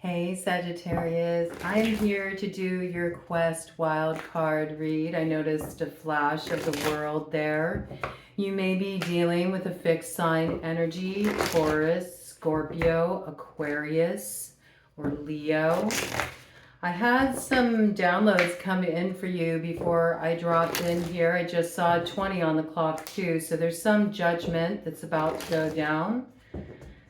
Hey Sagittarius, I'm here to do your Quest wild card read. I noticed a flash of the world there. You may be dealing with a fixed sign energy, Taurus, Scorpio, Aquarius, or Leo. I had some downloads come in for you before I dropped in here. I just saw 20 on the clock too, so there's some judgment that's about to go down.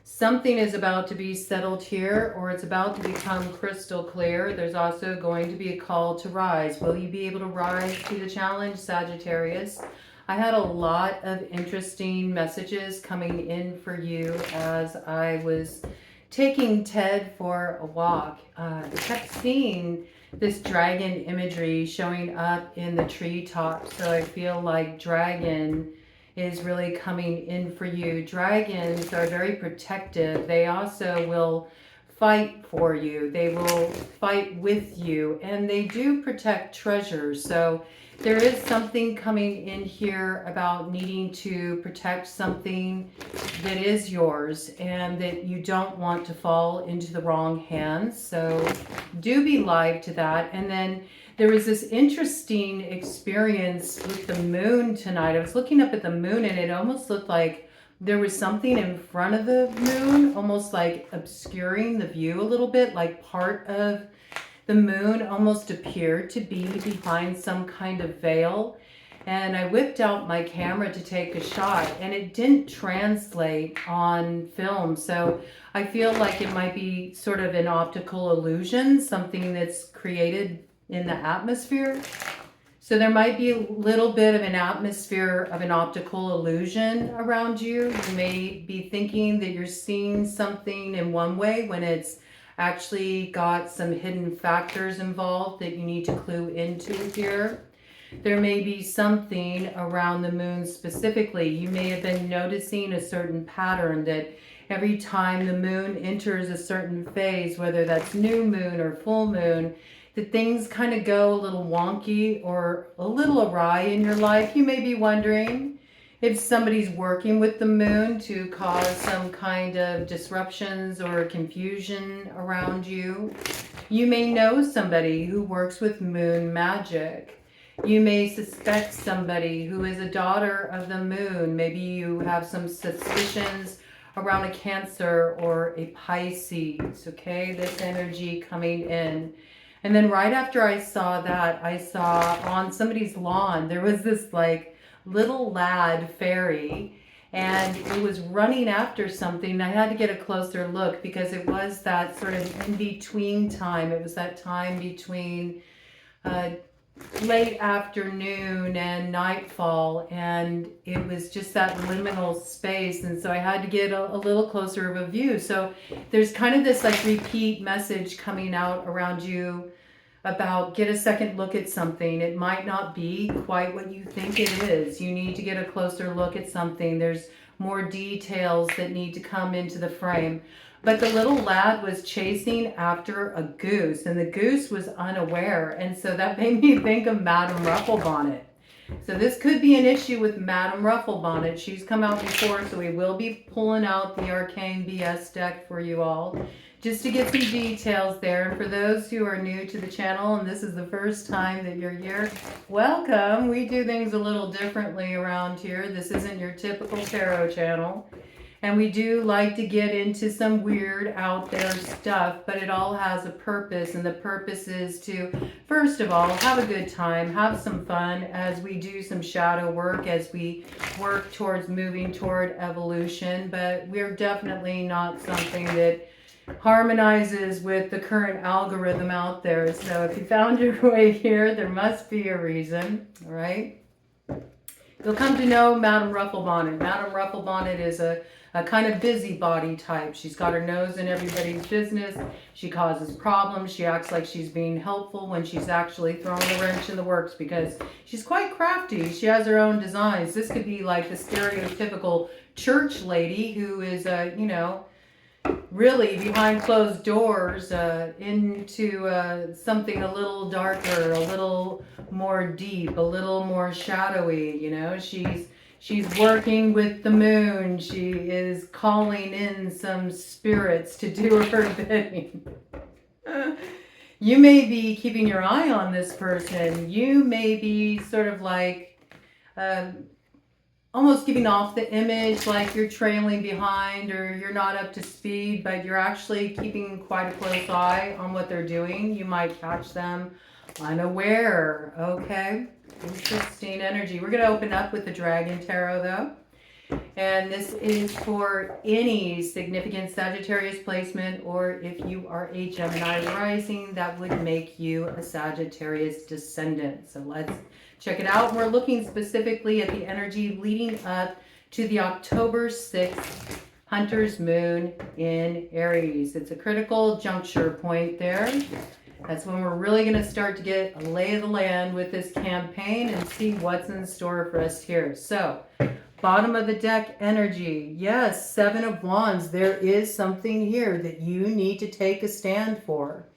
Something is about to be settled here, or it's about to become crystal clear. There's also going to be a call to rise. Will you be able to rise to the challenge, Sagittarius? I had a lot of interesting messages coming in for you as I was taking Ted for a walk. I kept seeing this dragon imagery showing up in the treetops, so I feel like dragon is really coming in for you. Dragons are very protective. They also will fight for you. They will fight with you, and they do protect treasures. So there is something coming in here about needing to protect something that is yours and that you don't want to fall into the wrong hands. So do be live to that. And then there was this interesting experience with the moon tonight. I was looking up at the moon and it almost looked like there was something in front of the moon, almost like obscuring the view a little bit, like part of the moon almost appeared to be behind some kind of veil. And I whipped out my camera to take a shot and it didn't translate on film. So I feel like it might be sort of an optical illusion, something that's created in the atmosphere. So there might be a little bit of an atmosphere of an optical illusion around you. You may be thinking that you're seeing something in one way when it's actually got some hidden factors involved that you need to clue into here. There may be something around the moon specifically. You may have been noticing a certain pattern that every time the moon enters a certain phase, whether that's new moon or full moon, that things kind of go a little wonky or a little awry in your life. You may be wondering if somebody's working with the moon to cause some kind of disruptions or confusion around you. You may know somebody who works with moon magic. You may suspect somebody who is a daughter of the moon. Maybe you have some suspicions around a Cancer or a Pisces, okay? This energy coming in. And then right after I saw that, I saw on somebody's lawn, there was this like little lad fairy, and it was running after something. I had to get a closer look because it was that sort of in-between time. It was that time between late afternoon and nightfall, and it was just that liminal space, and so I had to get a little closer of a view. So there's kind of this like repeat message coming out around you about get a second look at something. It might not be quite what you think it is. You need to get a closer look at something. There's more details that need to come into the frame. But the little lad was chasing after a goose, and the goose was unaware. And so that made me think of Madame Rufflebonnet. So this could be an issue with Madame Rufflebonnet. She's come out before, so we will be pulling out the Arcane BS deck for you all, just to get some details there. And for those who are new to the channel and this is the first time that you're here, welcome. We do things a little differently around here. This isn't your typical tarot channel. And we do like to get into some weird out there stuff, but it all has a purpose. And the purpose is to, first of all, have a good time, have some fun as we do some shadow work, as we work towards moving toward evolution. But we're definitely not something that harmonizes with the current algorithm out there. So if you found your way here, there must be a reason, all right? You'll come to know Madame Rufflebonnet. Madame Rufflebonnet is a kind of busybody type. She's got her nose in everybody's business. She causes problems. She acts like she's being helpful when she's actually throwing a wrench in the works because she's quite crafty. She has her own designs. This could be like the stereotypical church lady who is, you know, really behind closed doors into something a little darker, a little more deep, a little more shadowy. You know, she's working with the moon. She is calling in some spirits to do her bidding. You may be keeping your eye on this person. You may be sort of like almost giving off the image like you're trailing behind or you're not up to speed, but you're actually keeping quite a close eye on what they're doing. You might catch them unaware. Okay, interesting energy. We're going to open up with the Dragon Tarot though. And this is for any significant Sagittarius placement, or if you are a Gemini rising, that would make you a Sagittarius descendant. So let's check it out. We're looking specifically at the energy leading up to the October 6th Hunter's Moon in Aries. It's a critical juncture point there. That's when we're really going to start to get a lay of the land with this campaign and see what's in store for us here. So, bottom of the deck energy. Yes, Seven of Wands. There is something here that you need to take a stand for.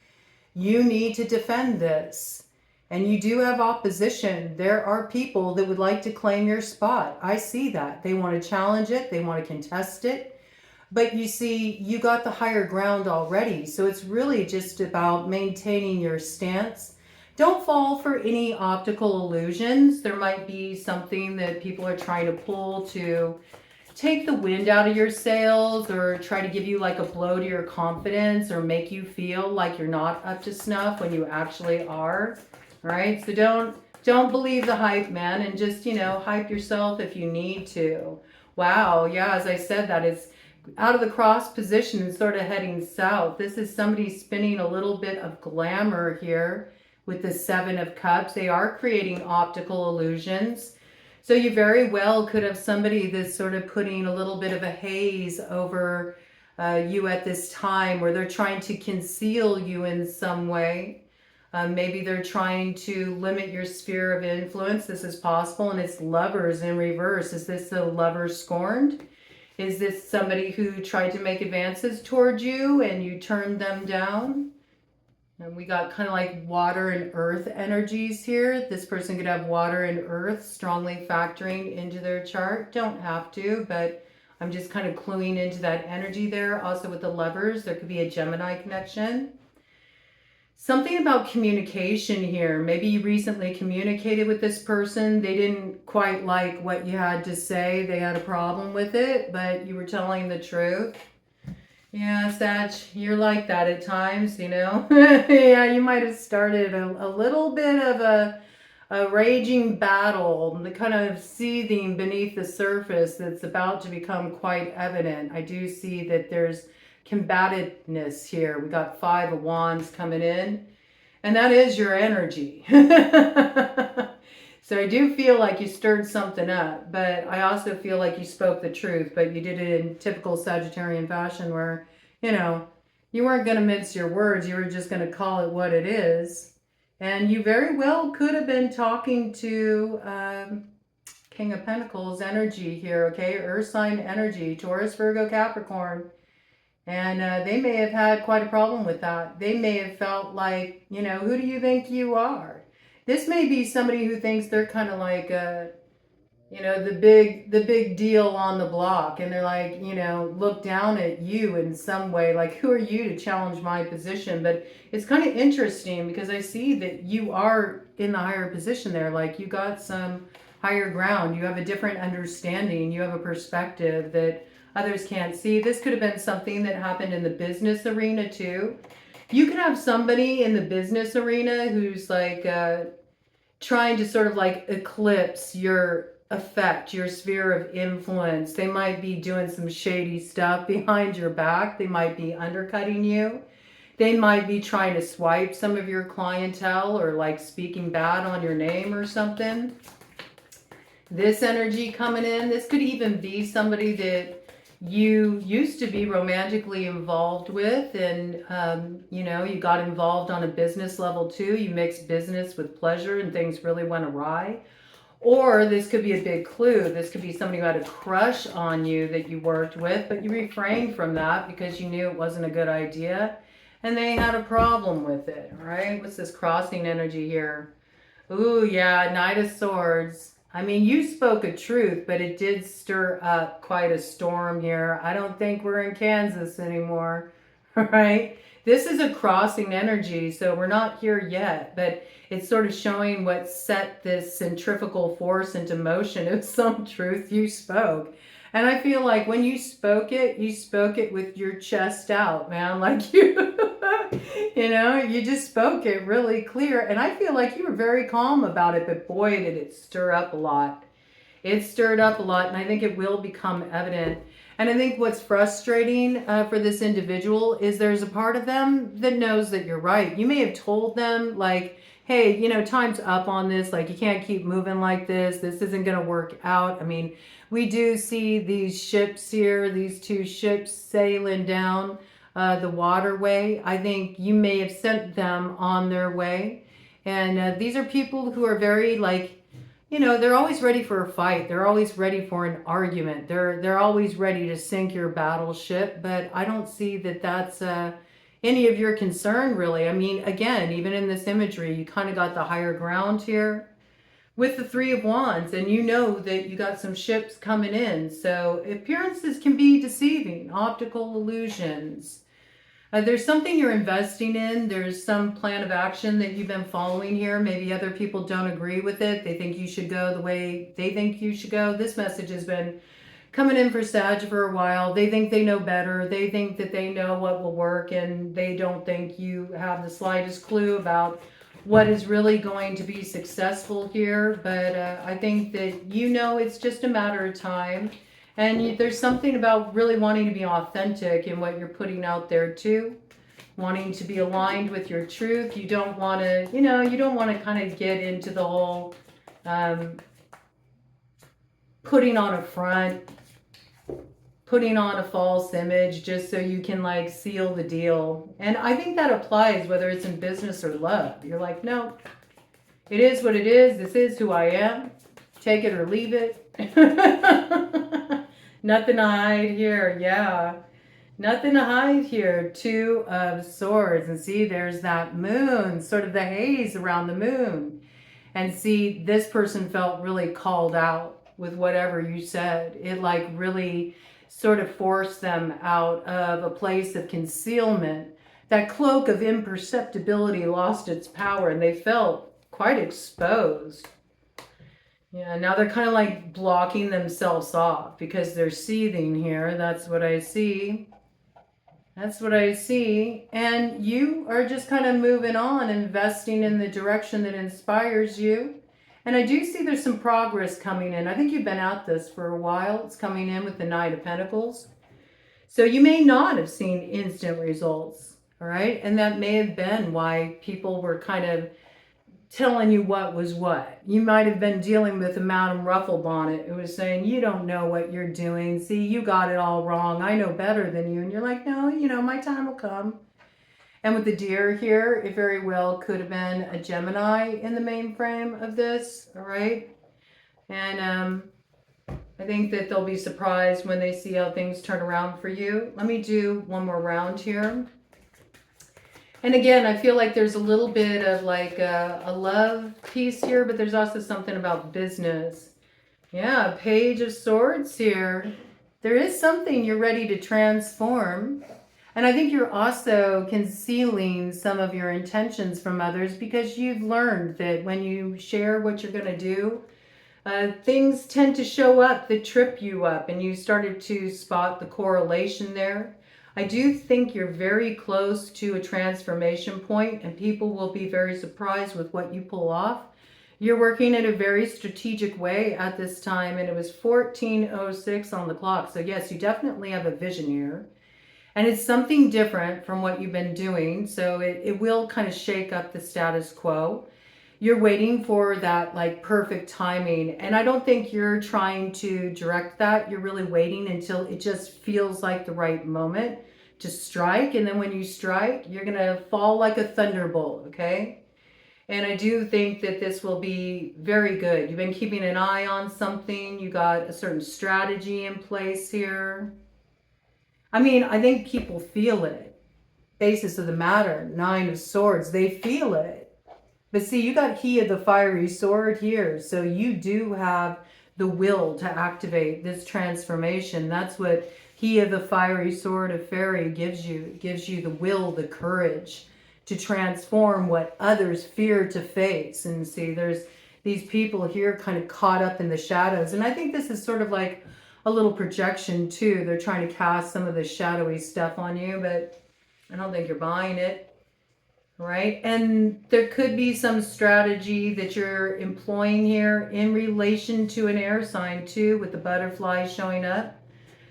You need to defend this. And you do have opposition. There are people that would like to claim your spot. I see that. They want to challenge it. They want to contest it. But you see, you got the higher ground already. So it's really just about maintaining your stance. Don't fall for any optical illusions. There might be something that people are trying to pull to take the wind out of your sails or try to give you like a blow to your confidence or make you feel like you're not up to snuff when you actually are. All right? So don't believe the hype, man, and just, hype yourself if you need to. Wow, yeah, as I said, that is out of the cross position and sort of heading south. This is somebody spinning a little bit of glamour here with the Seven of Cups. They are creating optical illusions. So you very well could have somebody that's sort of putting a little bit of a haze over you at this time, where they're trying to conceal you in some way. Maybe they're trying to limit your sphere of influence. This is possible. And it's Lovers in reverse. Is this the lover scorned? Is this somebody who tried to make advances towards you and you turned them down? And we got kind of like water and earth energies here. This person could have water and earth strongly factoring into their chart. Don't have to, but I'm just kind of cluing into that energy there. Also with the Lovers, there could be a Gemini connection. Something about communication here. Maybe you recently communicated with this person. They didn't quite like what you had to say. They had a problem with it, but you were telling the truth. Yeah, Sag, you're like that at times, Yeah, you might have started a little bit of a raging battle, the kind of seething beneath the surface that's about to become quite evident. I do see that there's combativeness here. We got Five of Wands coming in, and that is your energy. So I do feel like you stirred something up, but I also feel like you spoke the truth, but you did it in typical Sagittarian fashion where, you weren't going to mince your words. You were just going to call it what it is. And you very well could have been talking to King of Pentacles energy here, okay? Earth sign energy, Taurus, Virgo, Capricorn. And they may have had quite a problem with that. They may have felt like, who do you think you are? This may be somebody who thinks they're kind of like, the big deal on the block. And they're like, look down at you in some way. Like, who are you to challenge my position? But it's kind of interesting because I see that you are in the higher position there. Like, you got some higher ground. You have a different understanding. You have a perspective that others can't see. This could have been something that happened in the business arena too. You could have somebody in the business arena who's like trying to sort of like eclipse your effect, your sphere of influence. They might be doing some shady stuff behind your back. They might be undercutting you. They might be trying to swipe some of your clientele or like speaking bad on your name or something. This energy coming in, this could even be somebody that you used to be romantically involved with, and you got involved on a business level too. You mixed business with pleasure and things really went awry. Or this could be a big clue. This could be somebody who had a crush on you that you worked with, but you refrained from that because you knew it wasn't a good idea and they had a problem with it. All right, what's this crossing energy here? Ooh, yeah, Knight of Swords. I mean, you spoke a truth, but it did stir up quite a storm here. I don't think we're in Kansas anymore, right? This is a crossing energy, so we're not here yet, but it's sort of showing what set this centrifugal force into motion of some truth you spoke. And I feel like when you spoke it with your chest out, man. Like you know, you just spoke it really clear. And I feel like you were very calm about it, but boy, did it stir up a lot. It stirred up a lot, and I think it will become evident. And I think what's frustrating for this individual is there's a part of them that knows that you're right. You may have told them, like, hey, you know, time's up on this. Like, you can't keep moving like this. This isn't going to work out. I mean, we do see these ships here, these two ships sailing down the waterway. I think you may have sent them on their way. And these are people who are very, like, you know, they're always ready for a fight. They're always ready for an argument. They're always ready to sink your battleship. But I don't see that that's any of your concern, really. I mean, again, even in this imagery, you kind of got the higher ground here with the Three of Wands. And you know that you got some ships coming in. So appearances can be deceiving, optical illusions. There's something you're investing in. There's some plan of action that you've been following here. Maybe other people don't agree with it. They think you should go the way they think you should go. This message has been coming in for Sag for a while. They think they know better. They think that they know what will work, and they don't think you have the slightest clue about what is really going to be successful here. But I think that you know it's just a matter of time. And there's something about really wanting to be authentic in what you're putting out there too. Wanting to be aligned with your truth. You don't want to, you know, you don't want to kind of get into the whole putting on a front, putting on a false image just so you can like seal the deal. And I think that applies whether it's in business or love. You're like, no, it is what it is. This is who I am. Take it or leave it. Nothing to hide here. Yeah. Nothing to hide here. Two of Swords. And see, there's that moon, sort of the haze around the moon. And see, this person felt really called out with whatever you said. It like really sort of forced them out of a place of concealment. That cloak of imperceptibility lost its power and they felt quite exposed. Yeah, now they're kind of like blocking themselves off because they're seething here. That's what I see. That's what I see. And you are just kind of moving on, investing in the direction that inspires you. And I do see there's some progress coming in. I think you've been at this for a while. It's coming in with the Knight of Pentacles. So you may not have seen instant results, all right? And that may have been why people were kind of telling you what was what. You might have been dealing with a Madam Rufflebonnet who was saying, you don't know what you're doing. See, you got it all wrong. I know better than you. And you're like, no, you know, my time will come. And with the deer here, it very well could have been a Gemini in the main frame of this, all right? And I think that they'll be surprised when they see how things turn around for you. Let me do one more round here. And again, I feel like there's a little bit of like a love piece here, but there's also something about business. Yeah, Page of Swords here. There is something you're ready to transform. And I think you're also concealing some of your intentions from others because you've learned that when you share what you're going to do, things tend to show up that trip you up, and you started to spot the correlation there. I do think you're very close to a transformation point, and people will be very surprised with what you pull off. You're working in a very strategic way at this time, and it was 14:06 on the clock. So yes, you definitely have a vision here. And it's something different from what you've been doing. So it will kind of shake up the status quo. You're waiting for that like perfect timing. And I don't think you're trying to direct that. You're really waiting until it just feels like the right moment to strike. And then when you strike, you're going to fall like a thunderbolt, okay? And I do think that this will be very good. You've been keeping an eye on something. You got a certain strategy in place here. I mean, I think people feel it. Basis of the matter, Nine of Swords, they feel it. But see, you got He of the Fiery Sword here. So you do have the will to activate this transformation. That's what He of the fiery sword of fairy gives you the will, the courage to transform what others fear to face. And see, there's these people here kind of caught up in the shadows. And I think this is sort of like a little projection too. They're trying to cast some of the shadowy stuff on you, but I don't think you're buying it. Right? And there could be some strategy that you're employing here in relation to an air sign too, with the butterfly showing up.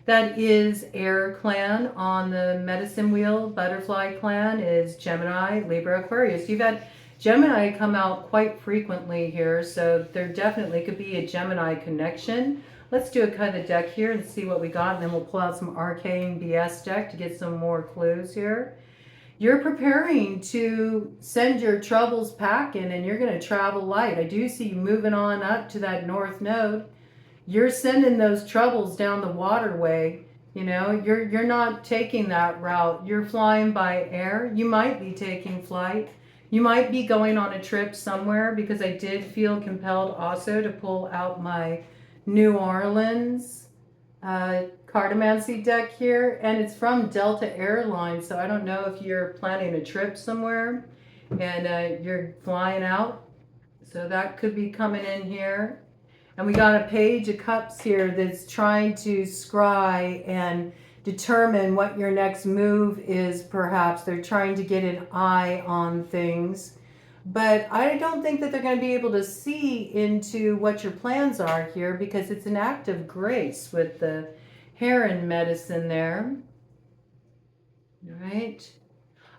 That is air clan on the medicine wheel. Butterfly clan is Gemini, Libra, Aquarius. You've had Gemini come out quite frequently here, so there definitely could be a Gemini connection. Let's do a cut of the deck here and see what we got, and then we'll pull out some Arcane BS deck to get some more clues here. You're preparing to send your troubles packing, and you're going to travel light. I do see you moving on up to that north node. You're sending those troubles down the waterway. You know, you're not taking that route. You're flying by air. You might be taking flight. You might be going on a trip somewhere, because I did feel compelled also to pull out my New Orleans cartomancy deck here, and it's from Delta Airlines, so I don't know if you're planning a trip somewhere and you're flying out, so that could be coming in here. And we got a Page of Cups here that's trying to scry and determine what your next move is. Perhaps they're trying to get an eye on things, but I don't think that they're going to be able to see into what your plans are here, because it's an act of grace with the Heron medicine there. All right.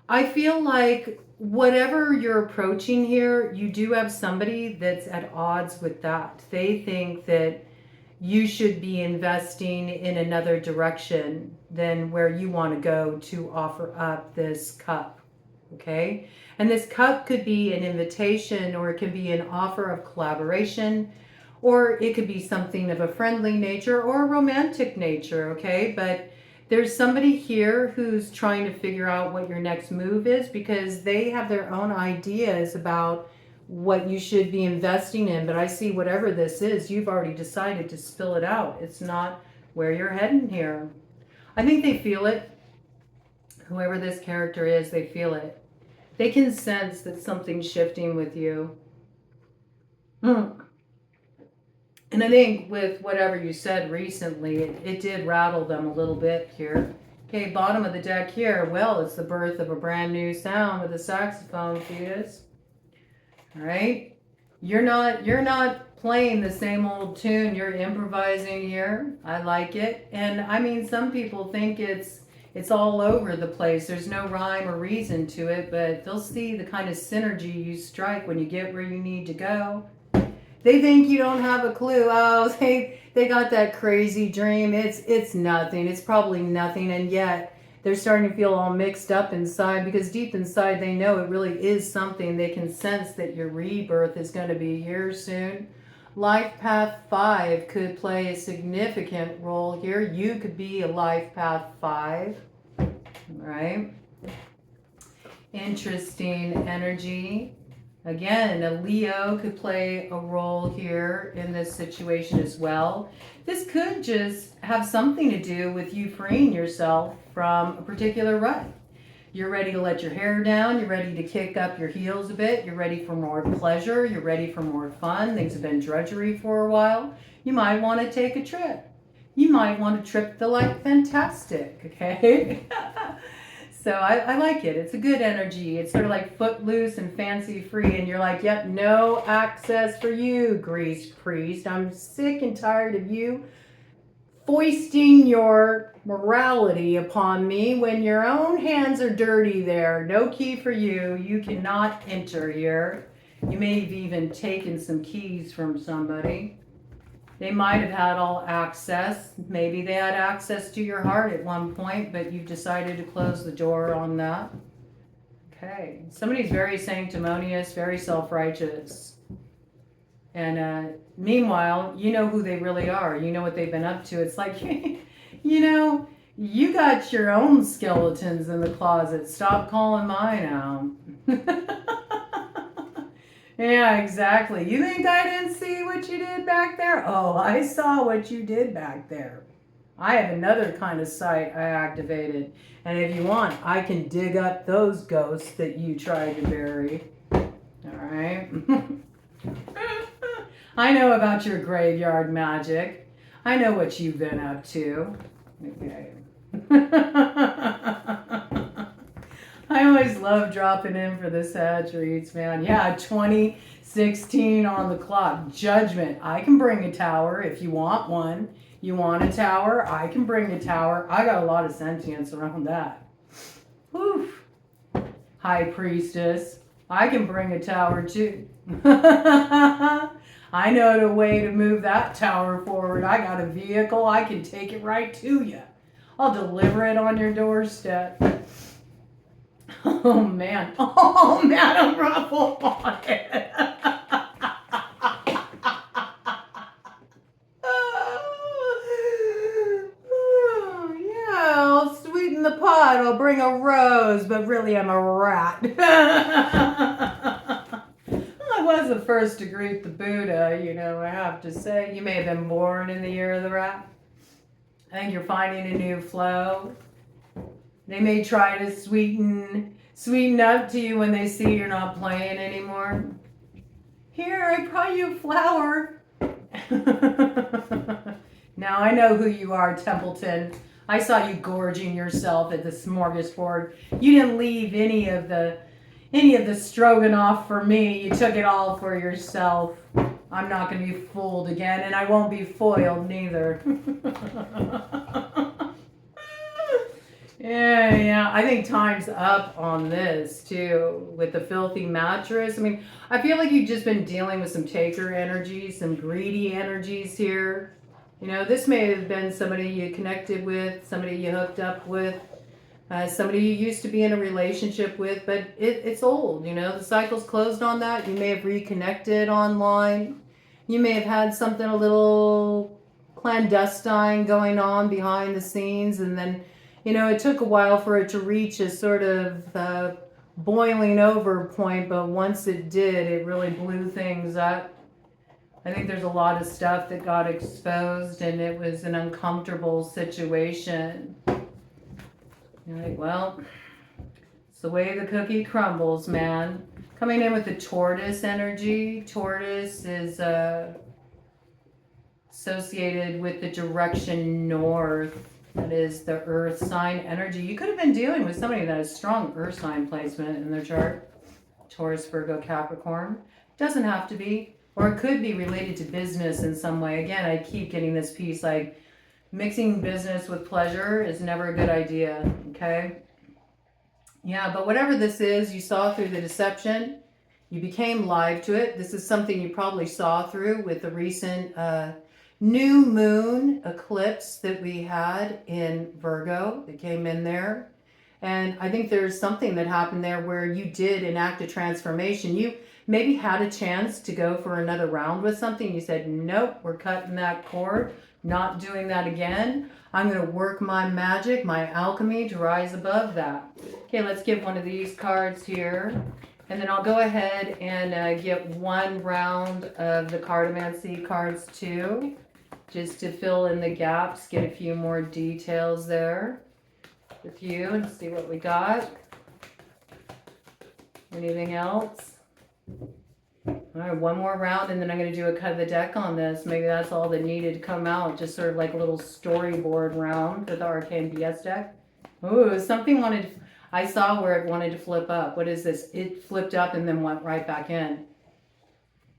I feel like whatever you're approaching here, you do have somebody that's at odds with that. They think that you should be investing in another direction than where you want to go to offer up this cup. Okay. And this cup could be an invitation, or it can be an offer of collaboration, or it could be something of a friendly nature or a romantic nature. Okay. But there's somebody here who's trying to figure out what your next move is, because they have their own ideas about what you should be investing in. But I see whatever this is, you've already decided to spill it out. It's not where you're heading here. I think they feel it. Whoever this character is, they feel it. They can sense that something's shifting with you. And I think with whatever you said recently, it did rattle them a little bit here. Okay, bottom of the deck here. Well, it's the birth of a brand new sound with a saxophone fetus. All right. You're not playing the same old tune. You're improvising here. I like it. And I mean, some people think it's all over the place. There's no rhyme or reason to it, but they'll see the kind of synergy you strike when you get where you need to go. They think you don't have a clue. Oh, they got that crazy dream. It's nothing. It's probably nothing. And yet they're starting to feel all mixed up inside, because deep inside they know it really is something. They can sense that your rebirth is going to be here soon. Life Path 5 could play a significant role here. You could be a Life Path 5, right? Interesting energy. Again, a Leo could play a role here in this situation as well. This could just have something to do with you freeing yourself from a particular rut. You're ready to let your hair down. You're ready to kick up your heels a bit. You're ready for more pleasure. You're ready for more fun. Things have been drudgery for a while. You might want to take a trip. You might want to trip the Light Fantastic, okay? So I like it. It's a good energy. It's sort of like footloose and fancy free. And you're like, yep, no access for you, greased priest. I'm sick and tired of you foisting your morality upon me when your own hands are dirty there. No key for you. You cannot enter here. You may have even taken some keys from somebody. They might have had all access. Maybe they had access to your heart at one point, but you've decided to close the door on that. Okay. Somebody's very sanctimonious, very self-righteous. And meanwhile, you know who they really are. You know what they've been up to. It's like, you know, you got your own skeletons in the closet. Stop calling mine out. Yeah, exactly. You think I didn't see what you did back there? Oh, I saw what you did back there. I have another kind of sight I activated. And if you want, I can dig up those ghosts that you tried to bury. All right. I know about your graveyard magic. I know what you've been up to. Okay. I always love dropping in for the Sag reads, man. Yeah, 2016 on the clock. Judgment. I can bring a tower if you want one. You want a tower? I can bring a tower. I got a lot of sentience around that. Whew. High Priestess. I can bring a tower too. I know the way to move that tower forward. I got a vehicle. I can take it right to you. I'll deliver it on your doorstep. Oh man. Oh man, I'm ruffled on it. Yeah, I'll sweeten the pot. I'll bring a rose, but really I'm a rat. I was the first to greet the Buddha, you know, I have to say. You may have been born in the year of the rat. I think you're finding a new flow. They may try to sweeten up to you when they see you're not playing anymore. Here, I brought you a flower. Now I know who you are, Templeton. I saw you gorging yourself at the smorgasbord. You didn't leave any of the stroganoff for me. You took it all for yourself. I'm not going to be fooled again, and I won't be foiled neither. Yeah, I think time's up on this too with the filthy mattress. I mean, I feel like you've just been dealing with some taker energies, some greedy energies here. You know, this may have been somebody you connected with, somebody you hooked up with, somebody you used to be in a relationship with, but it's old, you know, the cycle's closed on that. You may have reconnected online. You may have had something a little clandestine going on behind the scenes, and then, you know, it took a while for it to reach a sort of boiling over point, but once it did, it really blew things up. I think there's a lot of stuff that got exposed, and it was an uncomfortable situation. You're like, well, it's the way the cookie crumbles, man. Coming in with the Tortoise energy. Tortoise is associated with the direction north. That is the earth sign energy. You could have been dealing with somebody that has strong earth sign placement in their chart. Taurus, Virgo, Capricorn. Doesn't have to be. Or it could be related to business in some way. Again, I keep getting this piece like mixing business with pleasure is never a good idea. Okay? Yeah, but whatever this is, you saw through the deception. You became live to it. This is something you probably saw through with the recent new moon eclipse that we had in Virgo that came in there. And I think there's something that happened there where you did enact a transformation. You maybe had a chance to go for another round with something. You said, nope, we're cutting that cord, not doing that again. I'm going to work my magic, my alchemy to rise above that. Okay, let's get one of these cards here. And then I'll go ahead and get one round of the cartomancy cards too, just to fill in the gaps, get a few more details there with you and see what we got. Anything else? All right, one more round and then I'm going to do a cut of the deck on this. Maybe that's all that needed to come out, just sort of like a little storyboard round for the Arcane BS deck. Ooh, something wanted... I saw where it wanted to flip up. What is this? It flipped up and then went right back in.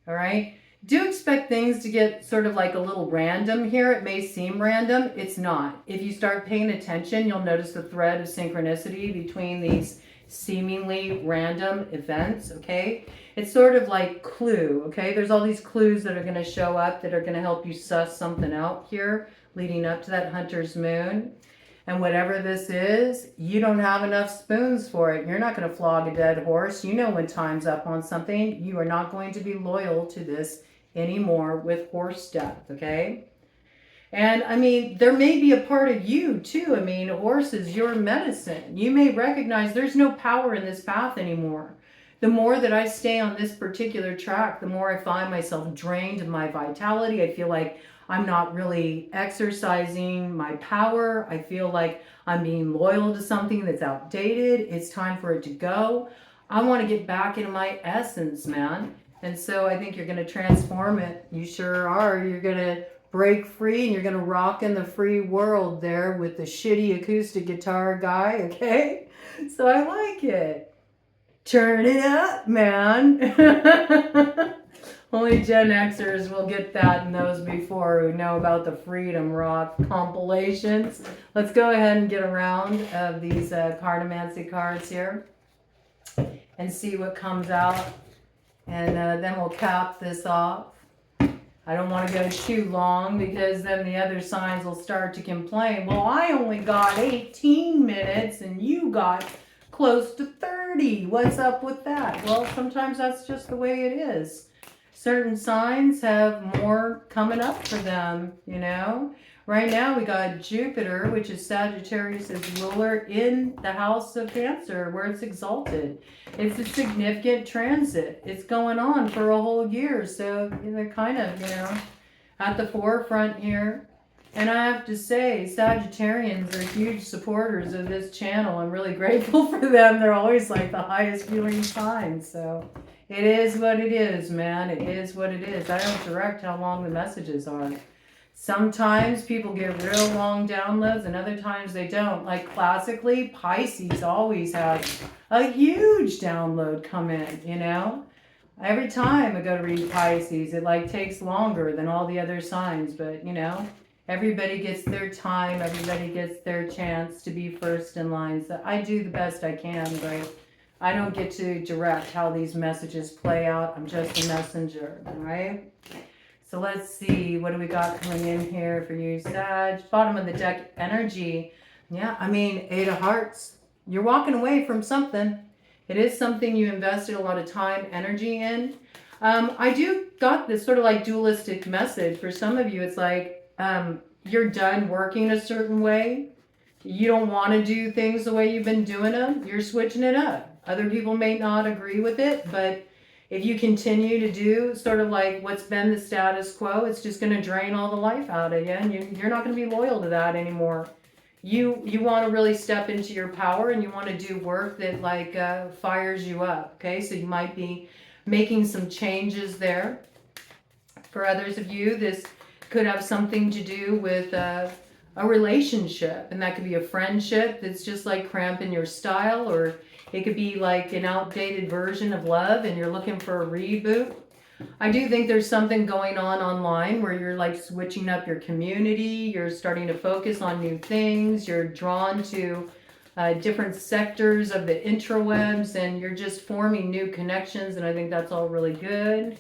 All right. Do expect things to get sort of like a little random here. It may seem random. It's not. If you start paying attention, you'll notice the thread of synchronicity between these seemingly random events. Okay. It's sort of like Clue. Okay. There's all these clues that are going to show up that are going to help you suss something out here leading up to that hunter's moon. And whatever this is, you don't have enough spoons for it. You're not going to flog a dead horse. You know when time's up on something. You are not going to be loyal to this anymore with horse death, okay? And I mean, there may be a part of you too. I mean, horse is your medicine. You may recognize there's no power in this path anymore. The more that I stay on this particular track, the more I find myself drained of my vitality. I feel like I'm not really exercising my power. I feel like I'm being loyal to something that's outdated. It's time for it to go. I want to get back into my essence, man. And so I think you're going to transform it. You sure are. You're going to break free and you're going to rock in the free world there with the shitty acoustic guitar guy, okay? So I like it. Turn it up, man. Only Gen Xers will get that and those before who know about the Freedom Rock compilations. Let's go ahead and get a round of these cartomancy cards here and see what comes out. And then we'll cap this off. I don't want to go too long because then the other signs will start to complain. Well, I only got 18 minutes and you got close to 30. What's up with that? Well, sometimes that's just the way it is. Certain signs have more coming up for them, you know. Right now we got Jupiter, which is Sagittarius' ruler, in the house of Cancer, where it's exalted. It's a significant transit. It's going on for a whole year, so they're kind of, you know, at the forefront here. And I have to say, Sagittarians are huge supporters of this channel. I'm really grateful for them. They're always like the highest viewing sign, so it is what it is, man. It is what it is. I don't direct how long the messages are. Sometimes people get real long downloads and other times they don't. Like classically, Pisces always has a huge download come in, you know? Every time I go to read Pisces, it like takes longer than all the other signs, but you know, everybody gets their time, everybody gets their chance to be first in line. So I do the best I can, but I don't get to direct how these messages play out. I'm just a messenger, all right? So let's see, what do we got coming in here for you, Sag? Bottom of the deck energy. Yeah, I mean, 8 of Hearts. You're walking away from something. It is something you invested a lot of time, energy in. I do got this sort of like dualistic message. For some of you, it's like you're done working a certain way. You don't want to do things the way you've been doing them. You're switching it up. Other people may not agree with it, but if you continue to do sort of like what's been the status quo, it's just going to drain all the life out of you, and you're not going to be loyal to that anymore. You want to really step into your power, and you want to do work that like fires you up, okay? So you might be making some changes there. For others of you, this could have something to do with a relationship, and that could be a friendship that's just like cramping your style, or it could be like an outdated version of love and you're looking for a reboot. I do think there's something going on online where you're like switching up your community, you're starting to focus on new things, you're drawn to different sectors of the intrawebs, and you're just forming new connections, and I think that's all really good.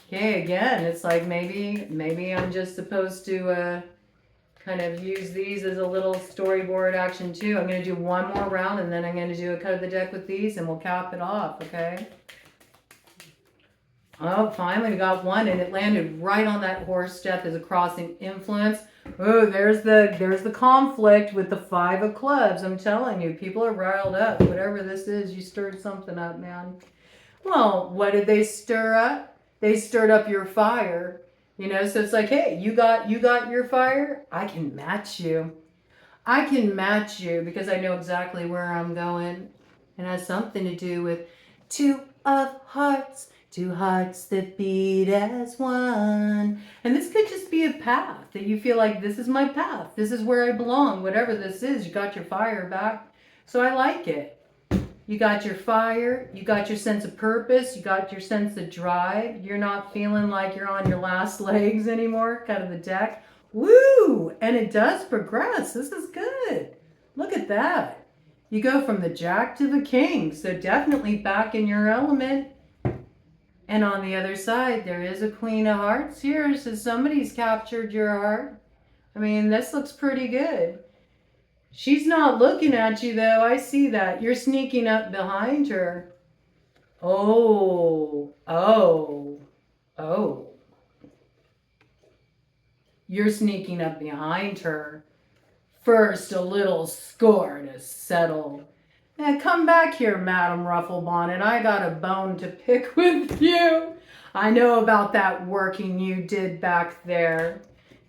Okay, again, it's like maybe I'm just supposed to kind of use these as a little storyboard action too. I'm going to do one more round and then I'm going to do a cut of the deck with these and we'll cap it off, okay? Oh, finally we got one and it landed right on that horse death as a crossing influence. Oh, there's the conflict with the 5 of clubs. I'm telling you, people are riled up. Whatever this is, you stirred something up, man. Well, what did they stir up? They stirred up your fire. You know, so it's like, hey, you got your fire. I can match you. I can match you because I know exactly where I'm going. It has something to do with 2 of Hearts, 2 hearts that beat as one. And this could just be a path that you feel like this is my path. This is where I belong. Whatever this is, you got your fire back. So I like it. You got your fire, you got your sense of purpose, you got your sense of drive. You're not feeling like you're on your last legs anymore, cut of the deck. Woo! And it does progress. This is good. Look at that. You go from the Jack to the King, so definitely back in your element. And on the other side, there is a Queen of Hearts here, so somebody's captured your heart. I mean, this looks pretty good. She's not looking at you, though. I see that. You're sneaking up behind her. Oh. You're sneaking up behind her. First, a little score to settle. Now, come back here, Madam Rufflebonnet. I got a bone to pick with you. I know about that working you did back there.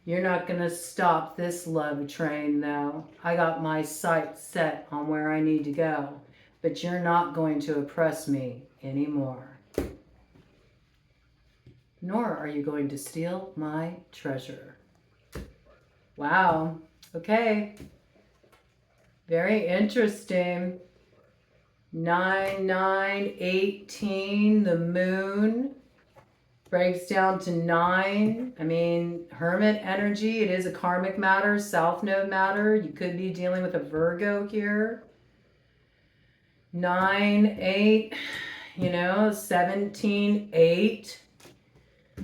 You're not going to stop this love train, though. I got my sights set on where I need to go. But you're not going to oppress me anymore. Nor are you going to steal my treasure. Wow. Okay. Very interesting. 9/9/18, the moon breaks down to 9. I mean, hermit energy. It is a karmic matter, south node matter. You could be dealing with a Virgo here. 9/8, 17/8.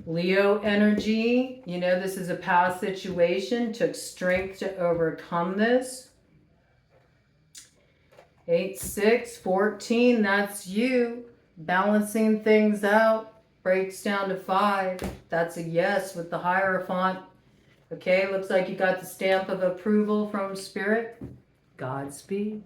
Leo energy. This is a past situation. Took strength to overcome this. 8/6/14. That's you. Balancing things out. Breaks down to 5. That's a yes with the Hierophant. Okay, looks like you got the stamp of approval from Spirit. Godspeed.